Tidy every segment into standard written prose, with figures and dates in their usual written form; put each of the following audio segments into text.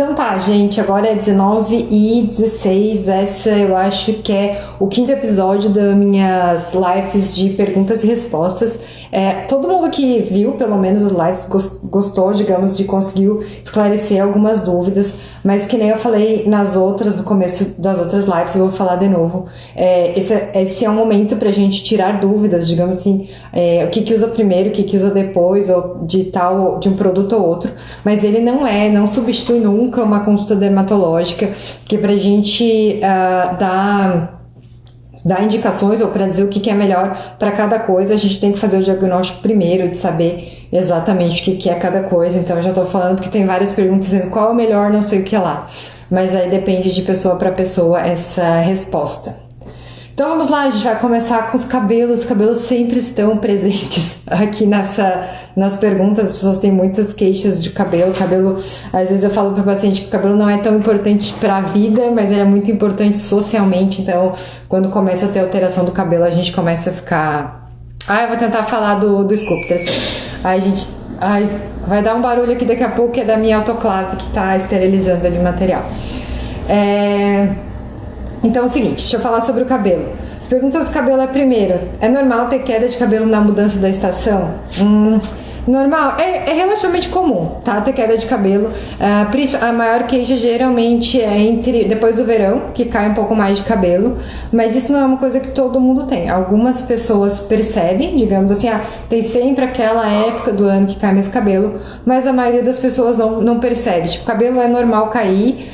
Então tá, gente, agora é 19h16, essa eu acho que é o 5º episódio das minhas lives de perguntas e respostas. Todo mundo que viu, pelo menos, as lives gostou, digamos, de conseguir esclarecer algumas dúvidas, mas que nem eu falei no começo das outras lives, eu vou falar de novo. Esse é um momento pra gente tirar dúvidas, digamos assim, o que usa primeiro, o que usa depois, ou de um produto ou outro, mas ele não substitui nunca uma consulta dermatológica, que pra gente dar indicações ou para dizer o que é melhor para cada coisa, a gente tem que fazer o diagnóstico primeiro, de saber exatamente o que é cada coisa. Então eu já tô falando porque tem várias perguntas dizendo qual é o melhor, não sei o que lá, mas aí depende de pessoa para pessoa essa resposta. Então vamos lá, a gente vai começar com os cabelos. Os cabelos sempre estão presentes aqui nas perguntas. As pessoas têm muitas queixas de cabelo. Às vezes eu falo para o paciente que o cabelo não é tão importante para a vida, mas ele é muito importante socialmente. Então, quando começa a ter alteração do cabelo, a gente começa a ficar... eu vou tentar falar do Sculptors. Vai dar um barulho aqui daqui a pouco, que é da minha autoclave que está esterilizando ali o material. Então é o seguinte, deixa eu falar sobre o cabelo. As perguntas do cabelo primeiro, é normal ter queda de cabelo na mudança da estação? Normal, é relativamente comum, tá? Ter queda de cabelo. A maior queixa geralmente é depois do verão, que cai um pouco mais de cabelo, mas isso não é uma coisa que todo mundo tem. Algumas pessoas percebem, digamos assim, tem sempre aquela época do ano que cai mais cabelo, mas a maioria das pessoas não percebe. Tipo, cabelo é normal cair,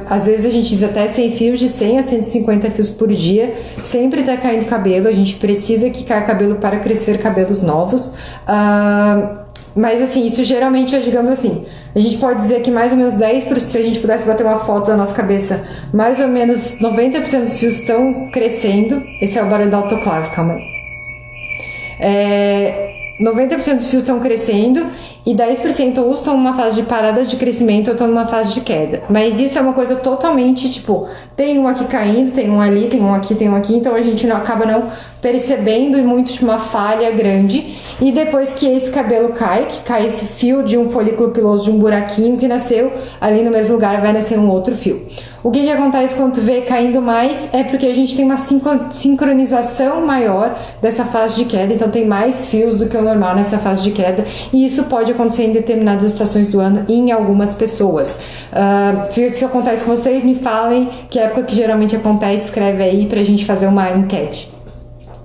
às vezes a gente diz até 100 fios, de 100 a 150 fios por dia, sempre tá caindo cabelo, a gente precisa que caia cabelo para crescer cabelos novos. Mas assim, isso geralmente digamos assim, a gente pode dizer que mais ou menos 10%, se a gente pudesse bater uma foto da nossa cabeça, mais ou menos 90% dos fios estão crescendo. Esse é o barulho da autoclave, calma aí. 90% dos fios estão crescendo e 10% ou estão numa fase de parada de crescimento ou estão numa fase de queda. Mas isso é uma coisa totalmente, tipo, tem um aqui caindo, tem um ali, tem um aqui, então a gente acaba não percebendo muito de uma falha grande. E depois que esse cabelo que cai esse fio de um folículo piloso, de um buraquinho que nasceu, ali no mesmo lugar vai nascer um outro fio. O que acontece quando tu vê caindo mais é porque a gente tem uma sincronização maior dessa fase de queda, então tem mais fios do que o normal nessa fase de queda, e isso pode acontecer em determinadas estações do ano e em algumas pessoas. Se isso acontece com vocês, me falem que época que geralmente acontece, escreve aí pra gente fazer uma enquete.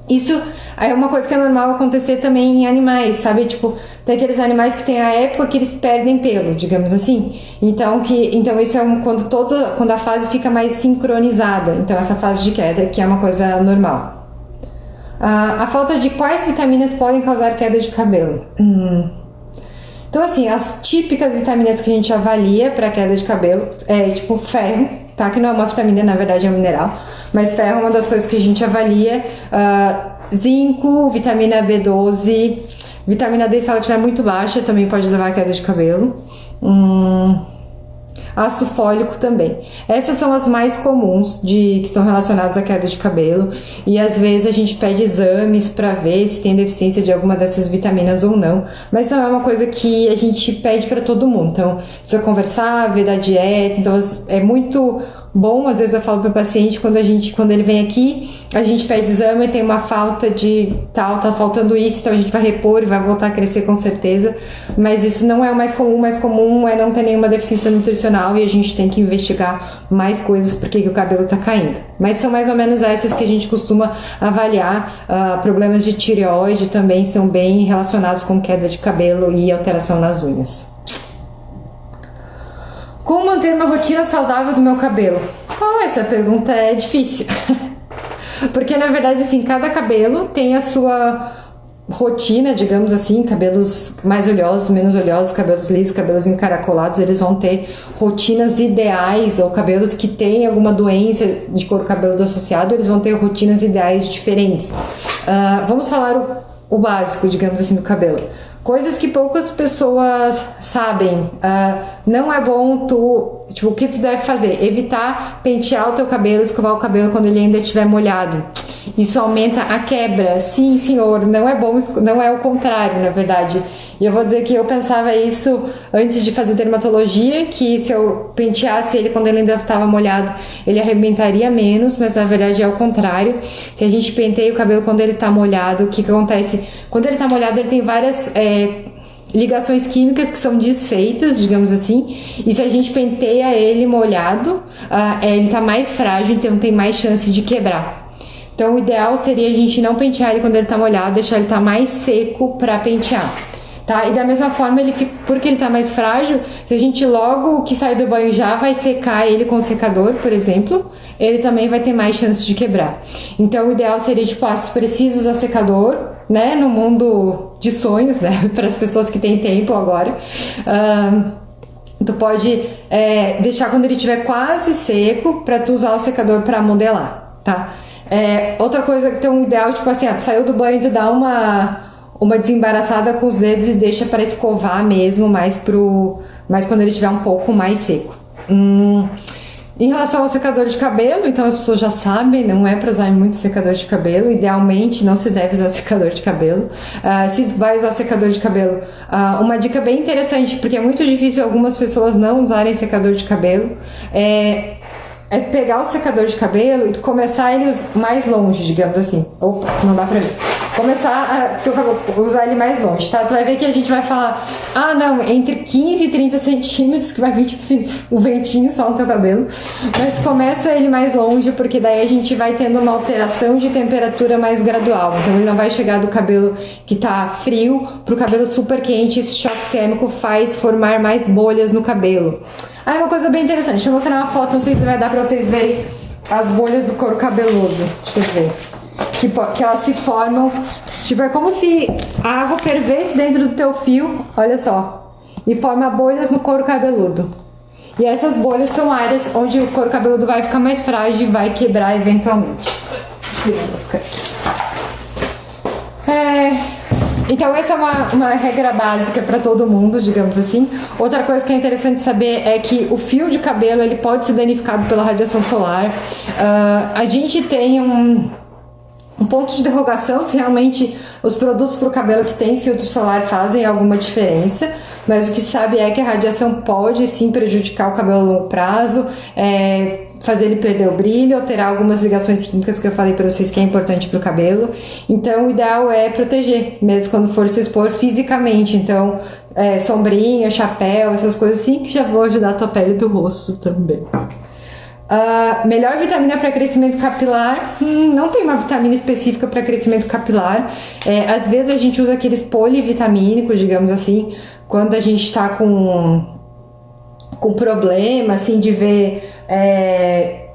Isso é uma coisa que é normal acontecer também em animais, sabe? Tipo, tem aqueles animais que tem a época que eles perdem pelo, digamos assim. Então isso é quando a fase fica mais sincronizada. Então essa fase de queda, que é uma coisa normal. A falta de quais vitaminas podem causar queda de cabelo? Então assim, as típicas vitaminas que a gente avalia para queda de cabelo é tipo ferro, tá? Que não é uma vitamina, na verdade é um mineral, mas ferro é uma das coisas que a gente avalia. Zinco, vitamina B12, vitamina D, se ela estiver muito baixa, também pode levar a queda de cabelo. Ácido fólico também. Essas são as mais comuns que estão relacionadas à queda de cabelo, e às vezes a gente pede exames para ver se tem deficiência de alguma dessas vitaminas ou não, mas não é uma coisa que a gente pede para todo mundo. Então precisa conversar, ver da dieta. Então é muito bom, às vezes eu falo para o paciente, quando ele vem aqui, a gente pede exame e tem uma falta de tá faltando isso, então a gente vai repor e vai voltar a crescer com certeza, mas isso não é o mais comum é não ter nenhuma deficiência nutricional, e a gente tem que investigar mais coisas porque que o cabelo tá caindo. Mas são mais ou menos essas que a gente costuma avaliar. Problemas de tireoide também são bem relacionados com queda de cabelo e alteração nas unhas. Como manter uma rotina saudável do meu cabelo? Essa pergunta é difícil. Porque, na verdade, assim, cada cabelo tem a sua rotina, digamos assim. Cabelos mais oleosos, menos oleosos, cabelos lisos, cabelos encaracolados, eles vão ter rotinas ideais, ou cabelos que têm alguma doença de couro cabeludo associado, eles vão ter rotinas ideais diferentes. Vamos falar o básico, digamos assim, do cabelo. Coisas que poucas pessoas sabem. Não é bom tipo, o que tu deve fazer? Evitar pentear o teu cabelo, escovar o cabelo quando ele ainda estiver molhado. Isso aumenta a quebra. Sim, senhor, não é bom, não é o contrário, na verdade. E eu vou dizer que eu pensava isso antes de fazer dermatologia, que se eu penteasse ele quando ele ainda estava molhado, ele arrebentaria menos, mas na verdade é o contrário. Se a gente penteia o cabelo quando ele está molhado, o que acontece? Quando ele está molhado, ele tem várias ligações químicas que são desfeitas, digamos assim, e se a gente penteia ele molhado, ele está mais frágil, então tem mais chance de quebrar. Então, o ideal seria a gente não pentear ele quando ele tá molhado, deixar ele tá mais seco para pentear, tá? E da mesma forma, porque ele tá mais frágil, se a gente logo que sai do banho já vai secar ele com o secador, por exemplo, ele também vai ter mais chance de quebrar. Então, o ideal seria, tipo, se precisa usar secador, né? No mundo de sonhos, né? Para as pessoas que têm tempo agora. Tu pode deixar quando ele estiver quase seco para tu usar o secador para modelar, tá? Outra coisa que tem um ideal, tipo assim, tu saiu do banho, tu dá uma desembaraçada com os dedos e deixa para escovar mesmo, mais quando ele estiver um pouco mais seco. Em relação ao secador de cabelo, então as pessoas já sabem, não é para usar muito secador de cabelo, idealmente não se deve usar secador de cabelo. Se vai usar secador de cabelo, uma dica bem interessante, porque é muito difícil algumas pessoas não usarem secador de cabelo, é pegar o secador de cabelo e começar ele mais longe, digamos assim. Opa, não dá pra ver. Começar a usar ele mais longe, tá? Tu vai ver que a gente vai falar, não, entre 15 e 30 centímetros, que vai vir, tipo assim, o ventinho só no teu cabelo. Mas começa ele mais longe, porque daí a gente vai tendo uma alteração de temperatura mais gradual. Então ele não vai chegar do cabelo que tá frio pro cabelo super quente. Esse choque térmico faz formar mais bolhas no cabelo. É uma coisa bem interessante. Deixa eu mostrar uma foto, não sei se vai dar pra vocês verem as bolhas do couro cabeludo. Deixa eu ver. Que elas se formam, tipo, é como se a água fervesse dentro do teu fio, olha só, e forma bolhas no couro cabeludo. E essas bolhas são áreas onde o couro cabeludo vai ficar mais frágil e vai quebrar eventualmente. Deixa eu buscar aqui. Então essa é uma regra básica para todo mundo, digamos assim. Outra coisa que é interessante saber é que o fio de cabelo ele pode ser danificado pela radiação solar. A gente tem um ponto de interrogação se realmente os produtos para o cabelo que tem filtro solar fazem alguma diferença, mas o que se sabe é que a radiação pode sim prejudicar o cabelo a longo prazo, fazer ele perder o brilho, alterar algumas ligações químicas que eu falei para vocês que é importante para o cabelo. Então o ideal é proteger, mesmo quando for se expor fisicamente. Então sombrinha, chapéu, essas coisas assim que já vão ajudar a tua pele do rosto também. Melhor vitamina para crescimento capilar, não tem uma vitamina específica para crescimento capilar. Às vezes a gente usa aqueles polivitamínicos, digamos assim, quando a gente está com problema, assim, de ver,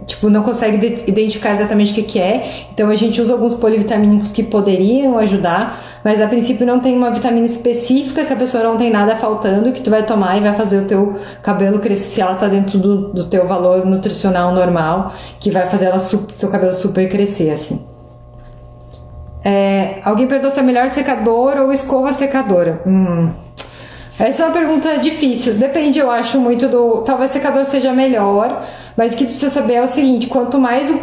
tipo, não consegue identificar exatamente o que é. Então a gente usa alguns polivitamínicos que poderiam ajudar, mas a princípio não tem uma vitamina específica se a pessoa não tem nada faltando, que tu vai tomar e vai fazer o teu cabelo crescer, se ela tá dentro do teu valor nutricional normal, que vai fazer seu cabelo super crescer, assim. Alguém perguntou se é melhor secador ou escova secadora. Essa é uma pergunta difícil, depende, eu acho, muito talvez secador seja melhor, mas o que tu precisa saber é o seguinte, quanto mais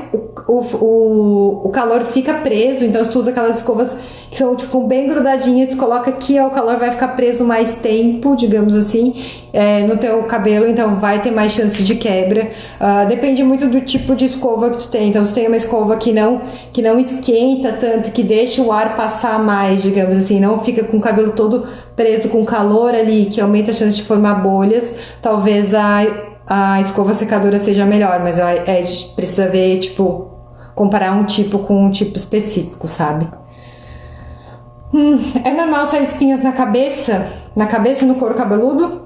o calor fica preso, então se tu usa aquelas escovas que são tipo bem grudadinhas, tu coloca aqui, o calor vai ficar preso mais tempo, digamos assim, no teu cabelo, então vai ter mais chance de quebra. Depende muito do tipo de escova que tu tem, então se tem uma escova que não esquenta tanto, que deixa o ar passar mais, digamos assim, não fica com o cabelo todo preso com calor ali, que aumenta a chance de formar bolhas, talvez a escova secadora seja melhor, mas a gente precisa ver, tipo, comparar um tipo com um tipo específico, sabe? É normal sair espinhas na cabeça, no couro cabeludo?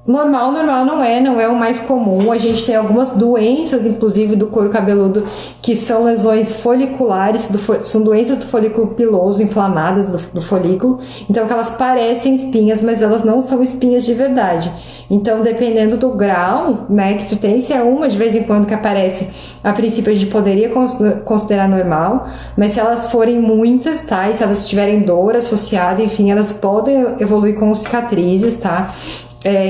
Normal não é o mais comum. A gente tem algumas doenças, inclusive do couro cabeludo, que são lesões foliculares, são doenças do folículo piloso, inflamadas do folículo. Então, que elas parecem espinhas, mas elas não são espinhas de verdade. Então, dependendo do grau, né, que tu tem, se é uma de vez em quando que aparece, a princípio a gente poderia considerar normal, mas se elas forem muitas, tá, e se elas tiverem dor associada, enfim, elas podem evoluir com cicatrizes, tá.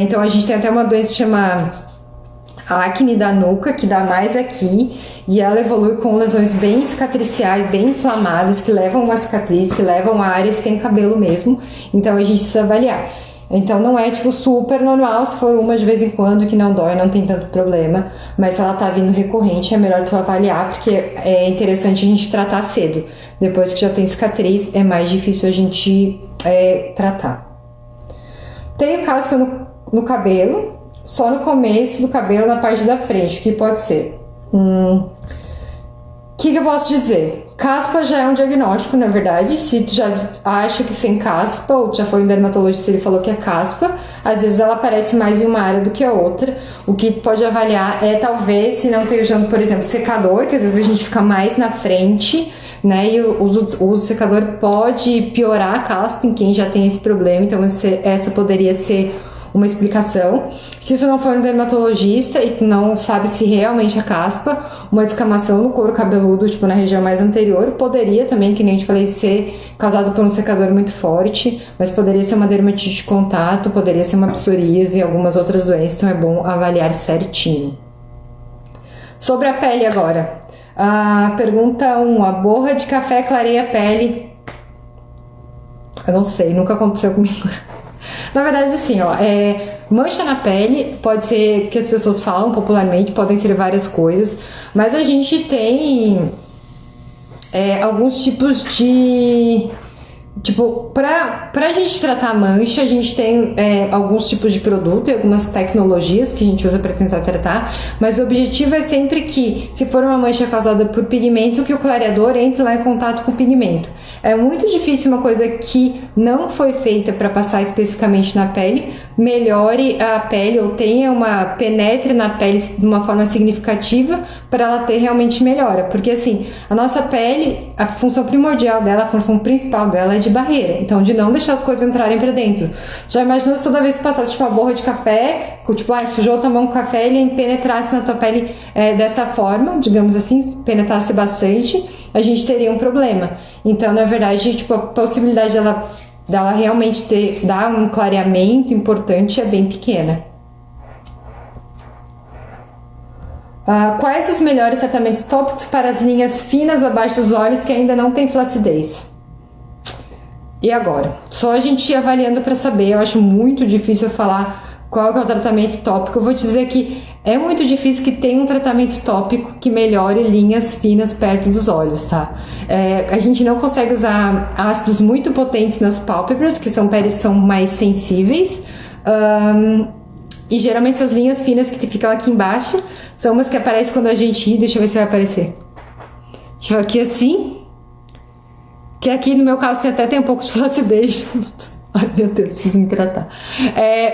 Então a gente tem até uma doença que chama acne da nuca, que dá mais aqui, e ela evolui com lesões bem cicatriciais, bem inflamadas, que levam a uma cicatriz, que levam a áreas sem cabelo mesmo. Então a gente precisa avaliar. Então não é tipo super normal, se for uma de vez em quando que não dói, não tem tanto problema, mas se ela tá vindo recorrente é melhor tu avaliar, porque é interessante a gente tratar cedo. Depois que já tem cicatriz é mais difícil a gente tratar. Tenho caspa no cabelo, só no começo do cabelo, na parte da frente. O que pode ser? O que eu posso dizer? Caspa já é um diagnóstico, na verdade. Se tu já acha que sem caspa, ou já foi um dermatologista e ele falou que é caspa, às vezes ela aparece mais em uma área do que a outra. O que tu pode avaliar é talvez, se não esteja usando, por exemplo, secador, que às vezes a gente fica mais na frente, né? E o uso do secador pode piorar a caspa em quem já tem esse problema. Então essa poderia ser uma explicação. Se tu não for um dermatologista e tu não sabe se realmente é caspa, uma descamação no couro cabeludo, tipo na região mais anterior, poderia também, que nem eu te falei, ser causado por um secador muito forte, mas poderia ser uma dermatite de contato, poderia ser uma psoríase e algumas outras doenças, então é bom avaliar certinho. Sobre a pele agora. Pergunta 1. A borra de café clareia a pele? Eu não sei, nunca aconteceu comigo. Na verdade, assim, mancha na pele pode ser que as pessoas falam popularmente, podem ser várias coisas, mas a gente tem alguns tipos de... Tipo, pra gente tratar a mancha, a gente tem alguns tipos de produto e algumas tecnologias que a gente usa para tentar tratar, mas o objetivo é sempre que, se for uma mancha causada por pigmento, que o clareador entre lá em contato com o pigmento. É muito difícil uma coisa que não foi feita para passar especificamente na pele, melhore a pele ou penetre na pele de uma forma significativa para ela ter realmente melhora, porque assim, a nossa pele, a função primordial dela, a função principal dela é de barreira, então de não deixar as coisas entrarem pra dentro. Já imaginou se toda vez que passasse tipo, uma borra de café, tipo, sujou tua mão com café e ele penetrasse na tua pele dessa forma, digamos assim, penetrasse bastante, a gente teria um problema. Então, na verdade, tipo, a possibilidade dela realmente dar um clareamento importante é bem pequena. Quais os melhores tratamentos tópicos para as linhas finas abaixo dos olhos que ainda não têm flacidez? E agora? Só a gente ir avaliando para saber. Eu acho muito difícil falar qual que é o tratamento tópico. Eu vou te dizer que é muito difícil que tenha um tratamento tópico que melhore linhas finas perto dos olhos, tá? A gente não consegue usar ácidos muito potentes nas pálpebras, que são peles que são mais sensíveis. E geralmente essas linhas finas que ficam aqui embaixo são umas que aparecem quando a gente ri. Deixa eu ver se vai aparecer. Deixa eu ver aqui assim. Que aqui no meu caso tem um pouco de flacidez. Ai meu Deus, preciso me tratar.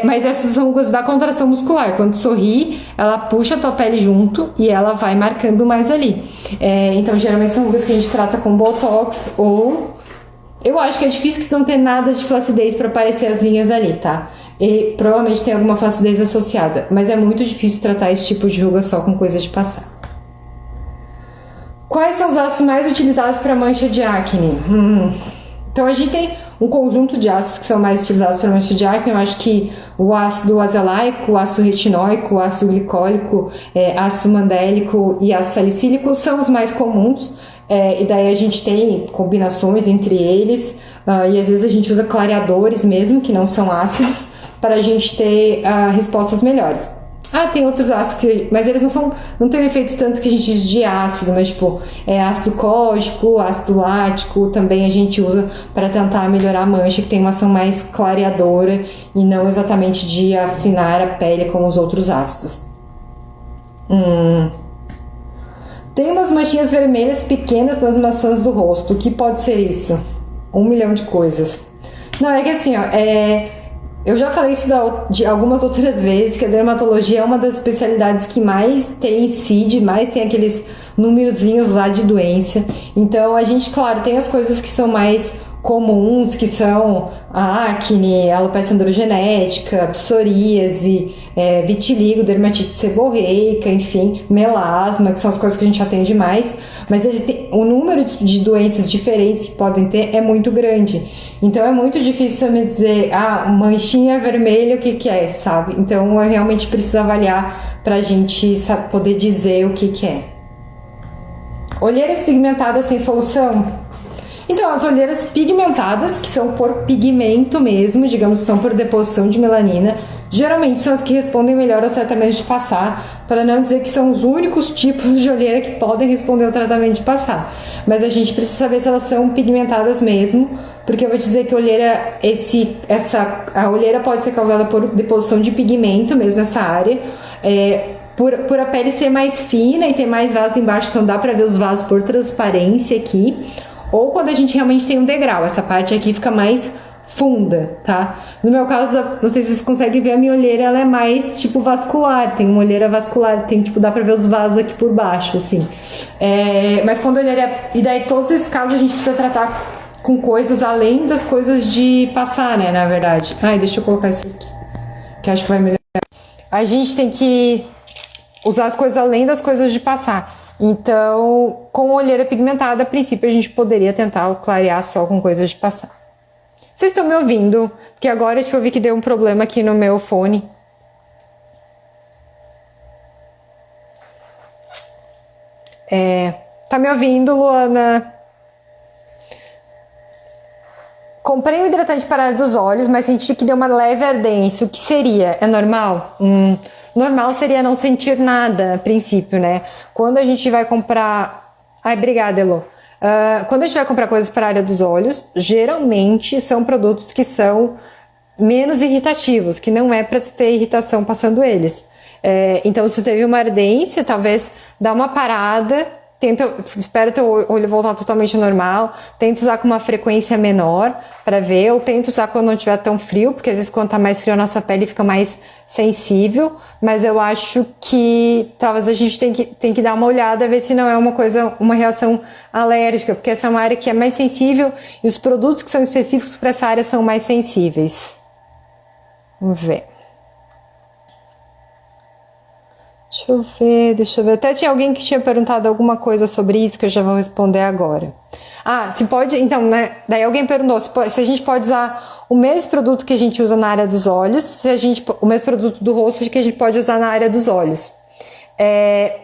Mas essas são rugas da contração muscular. Quando sorri, ela puxa a tua pele junto e ela vai marcando mais ali. Então geralmente são rugas que a gente trata com botox ou... Eu acho que é difícil que não ter nada de flacidez para aparecer as linhas ali, tá? E provavelmente tem alguma flacidez associada, mas é muito difícil tratar esse tipo de ruga só com coisa de passar. Quais são os ácidos mais utilizados para mancha de acne? Então a gente tem um conjunto de ácidos que são mais utilizados para mancha de acne. Eu acho que o ácido azelaico, o ácido retinóico, o ácido glicólico, ácido mandélico e ácido salicílico são os mais comuns. E daí a gente tem combinações entre eles e às vezes a gente usa clareadores mesmo, que não são ácidos, para a gente ter respostas melhores. Tem outros ácidos, mas eles não têm um efeito tanto que a gente diz de ácido, mas tipo, ácido cógico, ácido lático, também a gente usa para tentar melhorar a mancha, que tem uma ação mais clareadora e não exatamente de afinar a pele como os outros ácidos. Tem umas manchinhas vermelhas pequenas nas maçãs do rosto. O que pode ser isso? 1 milhão de coisas. Não, é que assim, Eu já falei isso de algumas outras vezes, que a dermatologia é uma das especialidades que mais tem CID, mais tem aqueles númerozinhos lá de doença. Então, a gente, claro, tem as coisas que são mais comuns, que são a acne, alopecia androgenética, psoríase, vitiligo, dermatite seborreica, enfim, melasma, que são as coisas que a gente atende mais, mas o número de doenças diferentes que podem ter é muito grande. Então é muito difícil me dizer, manchinha vermelha, o que é, sabe? Então eu realmente preciso avaliar pra gente poder dizer o que é. Olheiras pigmentadas têm solução? Então, as olheiras pigmentadas, que são por pigmento mesmo, digamos que são por deposição de melanina, geralmente são as que respondem melhor ao tratamento de passar, para não dizer que são os únicos tipos de olheira que podem responder ao tratamento de passar. Mas a gente precisa saber se elas são pigmentadas mesmo, porque eu vou te dizer que a olheira pode ser causada por deposição de pigmento mesmo nessa área, por a pele ser mais fina e ter mais vasos embaixo, então dá para ver os vasos por transparência aqui. Ou quando a gente realmente tem um degrau, essa parte aqui fica mais funda, tá? No meu caso, não sei se vocês conseguem ver, a minha olheira, ela é mais, tipo, vascular. Tem uma olheira vascular, dá pra ver os vasos aqui por baixo, assim. Mas quando a olheira... E daí, todos esses casos, a gente precisa tratar com coisas além das coisas de passar, né, na verdade. Deixa eu colocar isso aqui, que acho que vai melhorar. A gente tem que usar as coisas além das coisas de passar. Então, com olheira pigmentada, a princípio a gente poderia tentar clarear só com coisas de passar. Vocês estão me ouvindo? Porque agora eu vi que deu um problema aqui no meu fone. Tá me ouvindo, Luana? Comprei um hidratante para a área dos olhos, mas senti que deu uma leve ardência. O que seria? É normal? Normal seria não sentir nada, a princípio, né? Quando a gente vai comprar... obrigada, Elo. Quando a gente vai comprar coisas para a área dos olhos, geralmente são produtos que são menos irritativos, que não é para ter irritação passando eles. Então, se teve uma ardência, talvez dá uma parada, espera teu olho voltar totalmente ao normal, tenta usar com uma frequência menor para ver, ou tenta usar quando não estiver tão frio, porque às vezes quando tá mais frio a nossa pele fica mais sensível, mas eu acho que talvez a gente tem que dar uma olhada, ver se não é uma reação alérgica, porque essa é uma área que é mais sensível e os produtos que são específicos para essa área são mais sensíveis. Vamos ver. Deixa eu ver. Até tinha alguém que tinha perguntado alguma coisa sobre isso que eu já vou responder agora. Se pode... Então, né? Daí alguém perguntou se a gente pode usar o mesmo produto que a gente usa na área dos olhos, o mesmo produto do rosto que a gente pode usar na área dos olhos.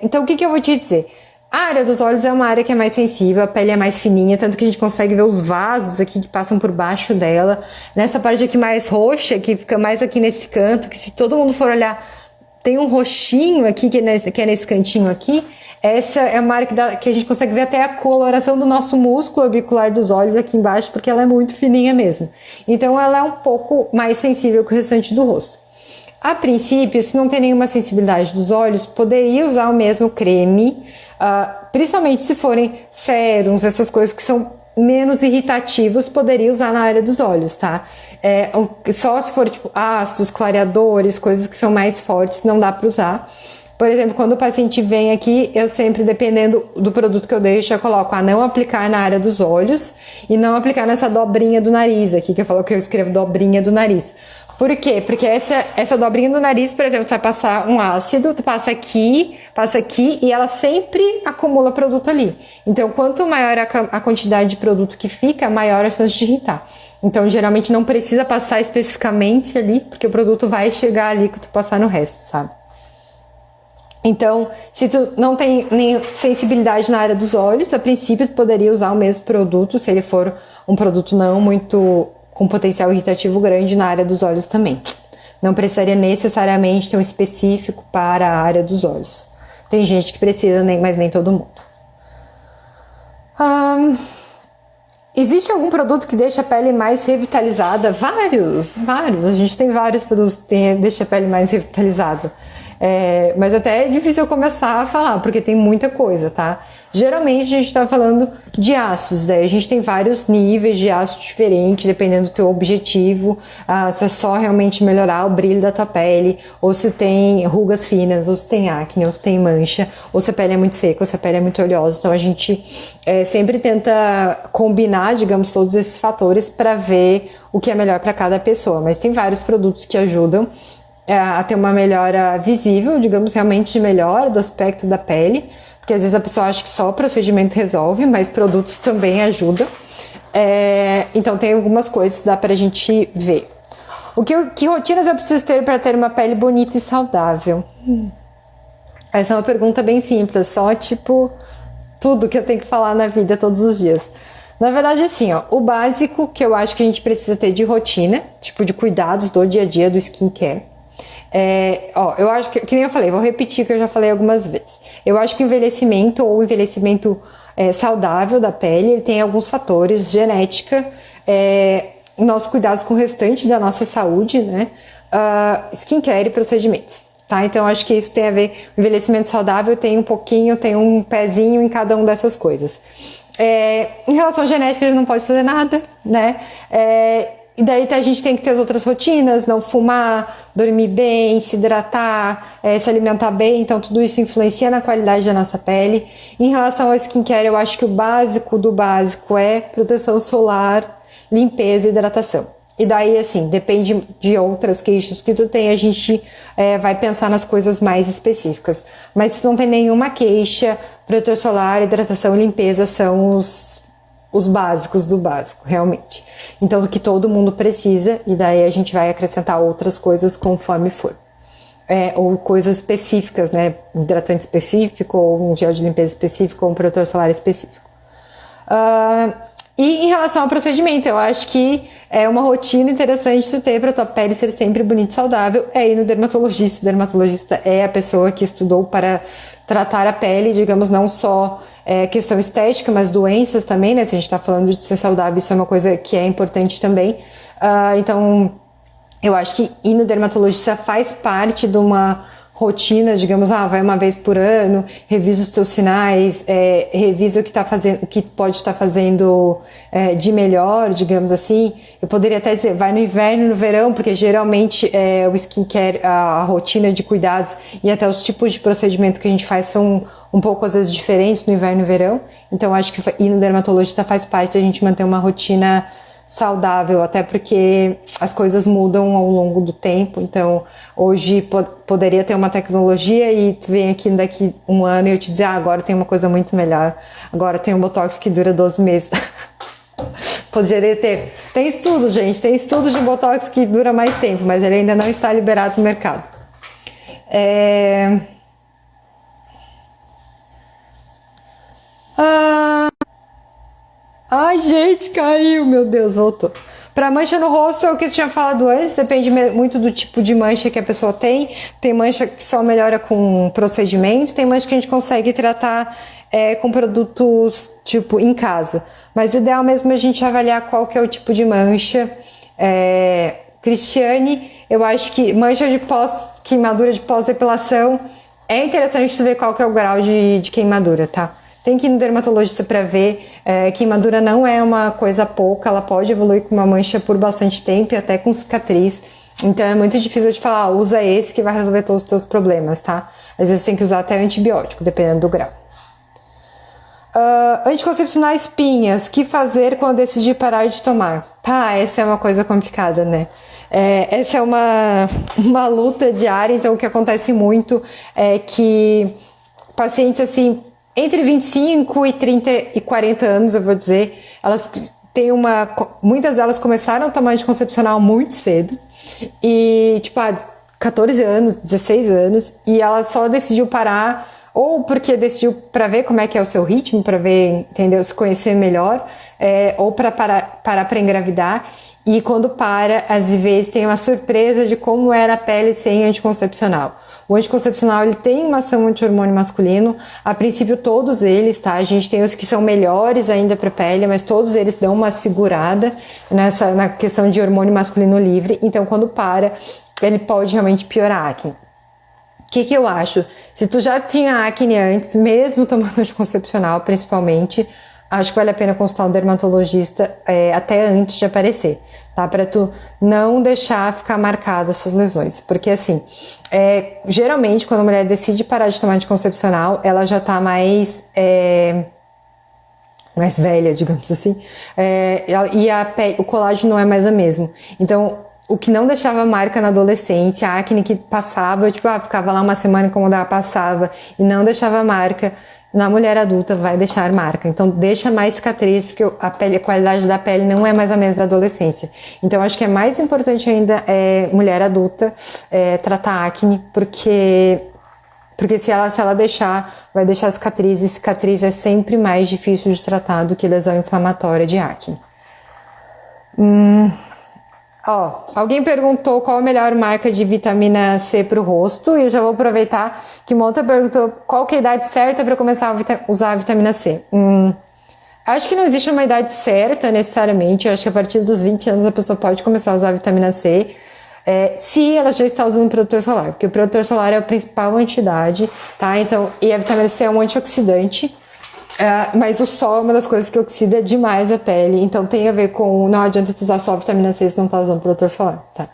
Então, o que eu vou te dizer? A área dos olhos é uma área que é mais sensível, a pele é mais fininha, tanto que a gente consegue ver os vasos aqui que passam por baixo dela. Nessa parte aqui mais roxa, que fica mais aqui nesse canto, que se todo mundo for olhar... Tem um roxinho aqui, que é nesse cantinho aqui. Essa é uma área que a gente consegue ver até a coloração do nosso músculo orbicular dos olhos aqui embaixo, porque ela é muito fininha mesmo. Então, ela é um pouco mais sensível que o restante do rosto. A princípio, se não tem nenhuma sensibilidade dos olhos, poderia usar o mesmo creme, principalmente se forem sérums, essas coisas que são menos irritativos, poderia usar na área dos olhos, tá? Só se for tipo ácidos, clareadores, coisas que são mais fortes, não dá para usar. Por exemplo, quando o paciente vem aqui, eu sempre, dependendo do produto que eu deixo, eu coloco não aplicar na área dos olhos e não aplicar nessa dobrinha do nariz aqui, que eu falo que eu escrevo dobrinha do nariz. Por quê? Porque essa dobrinha do nariz, por exemplo, tu vai passar um ácido, tu passa aqui e ela sempre acumula produto ali. Então, quanto maior a quantidade de produto que fica, maior a chance de irritar. Então, geralmente não precisa passar especificamente ali, porque o produto vai chegar ali que tu passar no resto, sabe? Então, se tu não tem nem sensibilidade na área dos olhos, a princípio tu poderia usar o mesmo produto, se ele for um produto não muito... com potencial irritativo grande na área dos olhos também. Não precisaria necessariamente ter um específico para a área dos olhos. Tem gente que precisa, mas nem todo mundo. Existe algum produto que deixa a pele mais revitalizada? Vários. A gente tem vários produtos que deixam a pele mais revitalizada. Mas até é difícil eu começar a falar, porque tem muita coisa, tá? geralmente a gente está falando de ácidos, daí a gente tem vários níveis de ácido diferentes, dependendo do teu objetivo, se é só realmente melhorar o brilho da tua pele, ou se tem rugas finas, ou se tem acne, ou se tem mancha, ou se a pele é muito seca, ou se a pele é muito oleosa. Então a gente sempre tenta combinar, digamos, todos esses fatores para ver o que é melhor para cada pessoa, mas tem vários produtos que ajudam a ter uma melhora visível, digamos, realmente de melhora do aspecto da pele, porque às vezes a pessoa acha que só o procedimento resolve, mas produtos também ajudam. Então tem algumas coisas que dá pra gente ver. Que rotinas eu preciso ter para ter uma pele bonita e saudável? Essa é uma pergunta bem simples, só tipo tudo que eu tenho que falar na vida todos os dias. Na verdade, assim, ó, o básico que eu acho que a gente precisa ter de rotina, tipo de cuidados do dia a dia do skincare. Eu acho que nem eu falei, vou repetir o que eu já falei algumas vezes. Eu acho que o envelhecimento ou envelhecimento saudável da pele, ele tem alguns fatores, genética, nossos cuidados com o restante da nossa saúde, né? Skincare e procedimentos, tá? Então, eu acho que isso tem a ver, o envelhecimento saudável tem um pezinho em cada uma dessas coisas. Em relação à genética, a gente não pode fazer nada, né? E daí a gente tem que ter as outras rotinas, não fumar, dormir bem, se hidratar, se alimentar bem, então tudo isso influencia na qualidade da nossa pele. Em relação ao skincare, eu acho que o básico do básico é proteção solar, limpeza e hidratação. E daí, assim, depende de outras queixas que tu tem, a gente vai pensar nas coisas mais específicas. Mas se não tem nenhuma queixa, protetor solar, hidratação e limpeza são os básicos do básico, realmente. Então, do que todo mundo precisa, e daí a gente vai acrescentar outras coisas conforme for. Ou coisas específicas, né? Um hidratante específico, ou um gel de limpeza específico, ou um protetor solar específico. E em relação ao procedimento, eu acho que é uma rotina interessante tu ter para tua pele ser sempre bonita e saudável, é ir no dermatologista. O dermatologista é a pessoa que estudou para tratar a pele, digamos, não só questão estética, mas doenças também, né? Se a gente tá falando de ser saudável, isso é uma coisa que é importante também. Então, eu acho que ir no dermatologista faz parte de uma rotina, digamos, vai uma vez por ano, revisa os teus sinais, revisa o que tá fazendo, o que pode estar fazendo de melhor, digamos assim. Eu poderia até dizer, vai no inverno e no verão, porque geralmente o skincare, a rotina de cuidados e até os tipos de procedimento que a gente faz são um pouco às vezes diferentes no inverno e no verão. Então acho que ir no dermatologista faz parte da gente manter uma rotina saudável, até porque as coisas mudam ao longo do tempo. Então hoje poderia ter uma tecnologia e tu vem aqui daqui um ano e eu te dizer, agora tem uma coisa muito melhor, agora tem um Botox que dura 12 meses. Poderia ter. Tem estudos, gente, tem estudos de Botox que dura mais tempo, mas ele ainda não está liberado no mercado. Ai, gente, caiu, meu Deus, voltou. Para mancha no rosto, é o que eu tinha falado antes, depende muito do tipo de mancha que a pessoa tem. Tem mancha que só melhora com procedimento, tem mancha que a gente consegue tratar com produtos, tipo, em casa. Mas o ideal mesmo é a gente avaliar qual que é o tipo de mancha. Cristiane, eu acho que mancha de queimadura de pós-depilação, é interessante tu ver qual que é o grau de queimadura, tá? Tem que ir no dermatologista para ver. Queimadura não é uma coisa pouca, ela pode evoluir com uma mancha por bastante tempo e até com cicatriz. Então é muito difícil de falar, usa esse que vai resolver todos os teus problemas, tá? Às vezes tem que usar até antibiótico, dependendo do grau. Anticoncepcional espinhas, o que fazer quando decidir parar de tomar? Essa é uma coisa complicada, né? Essa é uma luta diária, então o que acontece muito é que pacientes assim, entre 25 e 30 e 40 anos, eu vou dizer, elas têm muitas delas começaram a tomar anticoncepcional muito cedo, e tipo, 14 anos, 16 anos, e ela só decidiu parar, ou porque decidiu para ver como é que é o seu ritmo, para ver, entendeu, se conhecer melhor, ou para parar para engravidar. E quando para, às vezes tem uma surpresa de como era a pele sem anticoncepcional. O anticoncepcional, ele tem uma ação anti-hormônio masculino, a princípio todos eles, tá? A gente tem os que são melhores ainda para a pele, mas todos eles dão uma segurada na questão de hormônio masculino livre, então quando para, ele pode realmente piorar a acne. O que eu acho? Se tu já tinha acne antes, mesmo tomando anticoncepcional, principalmente, acho que vale a pena consultar um dermatologista até antes de aparecer, tá? Pra tu não deixar ficar marcadas suas lesões. Porque assim, geralmente quando a mulher decide parar de tomar anticoncepcional, ela já tá mais velha, digamos assim, e o colágeno não é mais o mesmo. Então, o que não deixava marca na adolescência, a acne que passava, ficava lá uma semana, incomodava, passava, e não deixava marca, na mulher adulta vai deixar marca. Então, deixa mais cicatriz, porque a qualidade da pele não é mais a mesma da adolescência. Então, acho que é mais importante ainda mulher adulta tratar acne, porque se ela deixar, vai deixar cicatriz, e cicatriz é sempre mais difícil de tratar do que lesão inflamatória de acne. Alguém perguntou qual a melhor marca de vitamina C para o rosto, e eu já vou aproveitar que uma outra perguntou qual que é a idade certa para começar a usar a vitamina C. Acho que não existe uma idade certa necessariamente, eu acho que a partir dos 20 anos a pessoa pode começar a usar a vitamina C, se ela já está usando protetor solar, porque o protetor solar é a principal antidade, tá? Então, e a vitamina C é um antioxidante, mas o sol é uma das coisas que oxida demais a pele, então tem a ver com, não adianta tu usar só a vitamina C se não tá usando protetor solar, tá?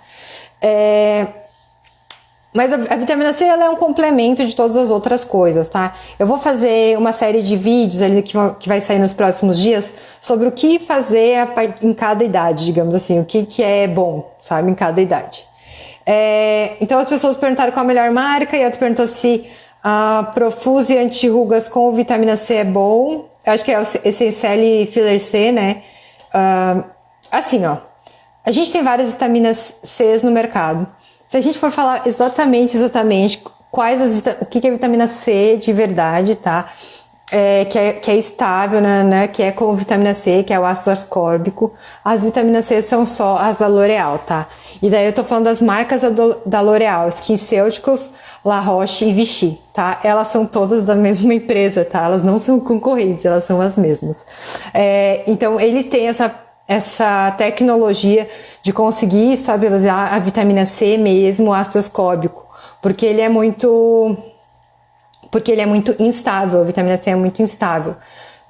Mas a vitamina C ela é um complemento de todas as outras coisas, tá? Eu vou fazer uma série de vídeos ali que vai sair nos próximos dias sobre o que fazer em cada idade, digamos assim, o que é bom, sabe, em cada idade. Então as pessoas perguntaram qual a melhor marca, e outra perguntou se a Profuse anti-rugas com vitamina C é bom. Eu acho que é o Essential Filler C, né? Assim, ó, a gente tem várias vitaminas C no mercado. Se a gente for falar exatamente o que é vitamina C de verdade, tá? Que é estável, né? Que é com vitamina C, que é o ácido ascórbico. As vitaminas C são só as da L'Oréal, tá? E daí eu tô falando das marcas da L'Oréal, SkinCeuticals, La Roche e Vichy, tá? Elas são todas da mesma empresa, tá? Elas não são concorrentes, elas são as mesmas. Então, eles têm essa tecnologia de conseguir estabilizar a vitamina C mesmo, o ácido ascórbico, porque ele é muito instável, a vitamina C é muito instável.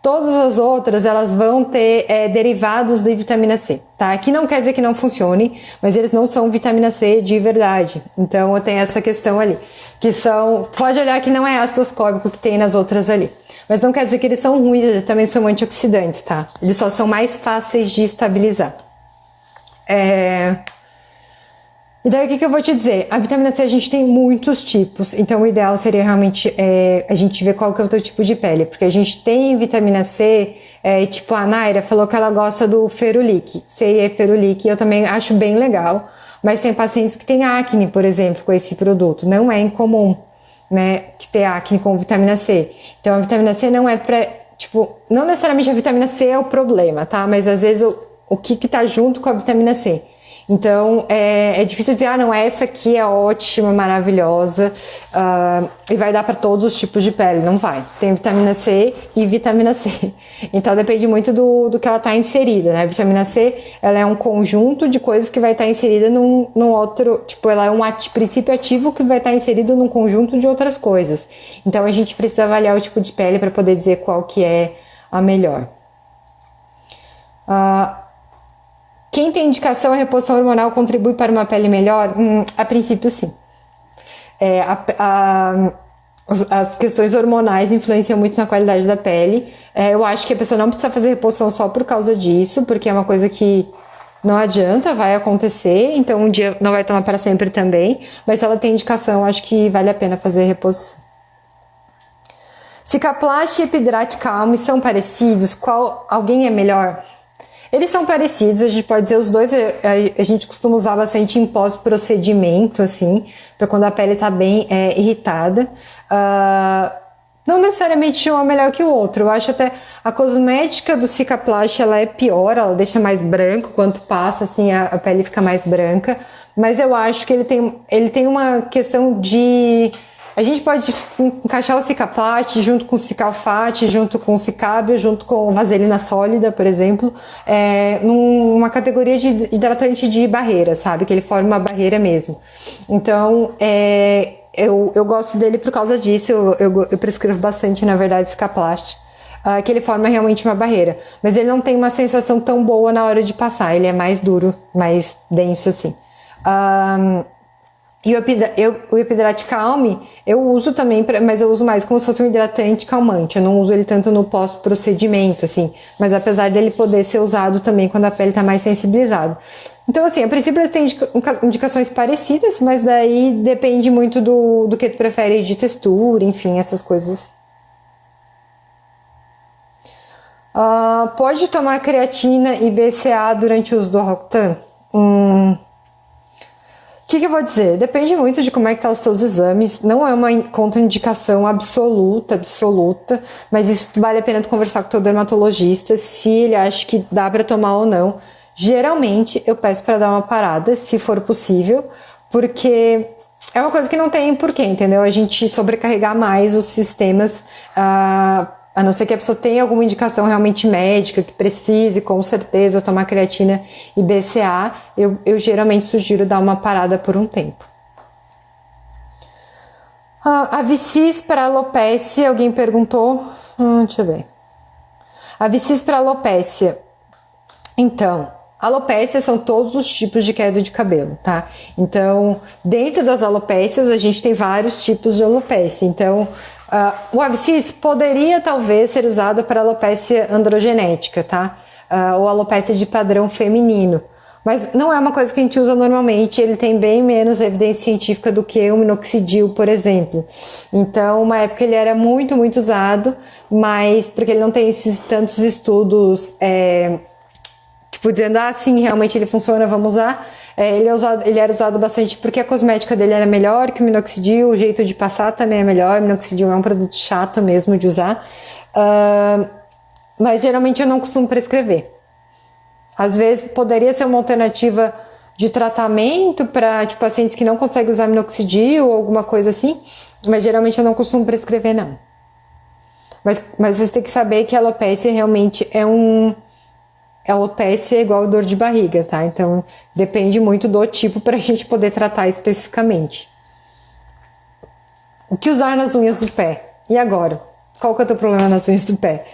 Todas as outras, elas vão ter derivados de vitamina C, tá? Que não quer dizer que não funcione, mas eles não são vitamina C de verdade. Então, eu tenho essa questão ali, pode olhar que não é ácido ascórbico que tem nas outras ali. Mas não quer dizer que eles são ruins, eles também são antioxidantes, tá? Eles só são mais fáceis de estabilizar. E daí o que eu vou te dizer? A vitamina C a gente tem muitos tipos, então o ideal seria realmente a gente ver qual que é o teu tipo de pele, porque a gente tem vitamina C, tipo a Naira falou que ela gosta do Ferulic, C e Ferulic, eu também acho bem legal, mas tem pacientes que têm acne, por exemplo, com esse produto, não é incomum, né, que ter acne com vitamina C. Então a vitamina C não é não necessariamente a vitamina C é o problema, tá? Mas às vezes o que tá junto com a vitamina C. Então, é difícil dizer, não, essa aqui é ótima, maravilhosa, e vai dar para todos os tipos de pele. Não vai. Tem vitamina C e vitamina C. Então, depende muito do que ela está inserida, né? A vitamina C, ela é um conjunto de coisas que vai estar inserida num outro, ela é um princípio ativo que vai estar inserido num conjunto de outras coisas. Então, a gente precisa avaliar o tipo de pele para poder dizer qual que é a melhor. Quem tem indicação a reposição hormonal contribui para uma pele melhor? A princípio, sim. As questões hormonais influenciam muito na qualidade da pele. Eu acho que a pessoa não precisa fazer reposição só por causa disso, porque é uma coisa que não adianta, vai acontecer, então um dia não vai tomar para sempre também, mas se ela tem indicação, acho que vale a pena fazer reposição. Cicaplast e Epidrate Calme são parecidos? Alguém é melhor? Eles são parecidos, a gente pode dizer os dois, a gente costuma usar bastante em pós-procedimento, assim, para quando a pele tá bem irritada. Não necessariamente um é melhor que o outro, eu acho até a cosmética do Cicaplast, ela é pior, ela deixa mais branco, quanto passa, assim, a pele fica mais branca, mas eu acho que ele tem uma questão de... A gente pode encaixar o Cicaplast junto com o Cicalfate, junto com o Cicábio, junto com vaselina sólida, por exemplo, numa categoria de hidratante de barreira, sabe? Que ele forma uma barreira mesmo. Então, eu gosto dele por causa disso, eu prescrevo bastante, na verdade, Cicaplast, que ele forma realmente uma barreira. Mas ele não tem uma sensação tão boa na hora de passar, ele é mais duro, mais denso, assim. E o Epidrate Calme, eu uso também, mas eu uso mais como se fosse um hidratante calmante. Eu não uso ele tanto no pós-procedimento, assim. Mas apesar dele poder ser usado também quando a pele está mais sensibilizada. Então, assim, a princípio eles têm indicações parecidas, mas daí depende muito do que tu prefere de textura, enfim, essas coisas. Pode tomar creatina e BCA durante o uso do Roacutan? O que eu vou dizer? Depende muito de como é que tá os seus exames. Não é uma contraindicação absoluta, mas isso vale a pena tu conversar com o teu dermatologista se ele acha que dá para tomar ou não. Geralmente eu peço para dar uma parada, se for possível, porque é uma coisa que não tem porquê, entendeu? A gente sobrecarregar mais os sistemas, a não ser que a pessoa tenha alguma indicação realmente médica, que precise, com certeza, tomar creatina e BCA, eu geralmente sugiro dar uma parada por um tempo. A Vicis para alopécia, alguém perguntou? Deixa eu ver. A Vicis para alopécia. Então, alopecia são todos os tipos de queda de cabelo, tá? Então, dentro das alopécias, a gente tem vários tipos de alopecia. Então, o Avicis poderia talvez ser usado para alopecia androgenética, tá? Ou alopecia de padrão feminino. Mas não é uma coisa que a gente usa normalmente, ele tem bem menos evidência científica do que o minoxidil, por exemplo. Então, uma época ele era muito, muito usado, mas porque ele não tem esses tantos estudos, tipo, dizendo, sim, realmente ele funciona, vamos usar. Ele era usado bastante porque a cosmética dele era melhor que o minoxidil, o jeito de passar também é melhor. O minoxidil é um produto chato mesmo de usar, mas geralmente eu não costumo prescrever. Às vezes poderia ser uma alternativa de tratamento para pacientes que não conseguem usar minoxidil ou alguma coisa assim, mas geralmente eu não costumo prescrever, não. Mas vocês têm que saber que a alopecia realmente alopecia é igual dor de barriga, tá? Então, depende muito do tipo para a gente poder tratar especificamente. O que usar nas unhas do pé? E agora? Qual que é o teu problema nas unhas do pé?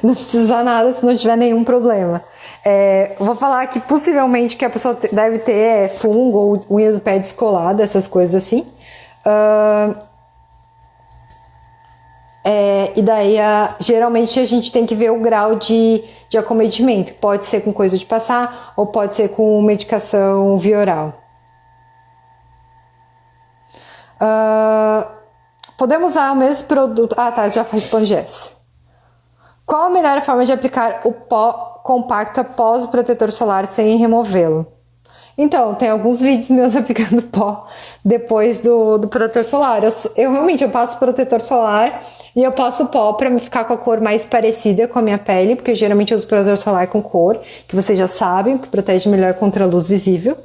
Não precisa usar nada se não tiver nenhum problema. Vou falar que possivelmente que a pessoa deve ter fungo ou unha do pé descolada, essas coisas assim. E daí, geralmente, a gente tem que ver o grau de acometimento. Pode ser com coisa de passar ou pode ser com medicação via oral. Podemos usar o mesmo produto... já respondi essa. Qual a melhor forma de aplicar o pó compacto após o protetor solar sem removê-lo? Então, tem alguns vídeos meus aplicando pó depois do protetor solar. Eu realmente passo protetor solar e eu passo pó para ficar com a cor mais parecida com a minha pele, porque geralmente eu uso protetor solar com cor, que vocês já sabem, que protege melhor contra a luz visível.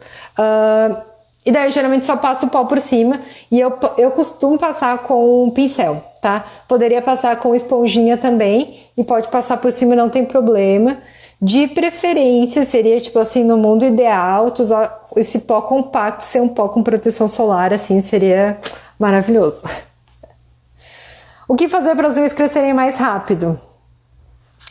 E daí eu geralmente só passo pó por cima e eu costumo passar com um pincel, tá? Poderia passar com esponjinha também e pode passar por cima, não tem problema. De preferência, seria tipo assim, no mundo ideal, tu usar esse pó compacto, ser um pó com proteção solar, assim, seria maravilhoso. O que fazer para as unhas crescerem mais rápido?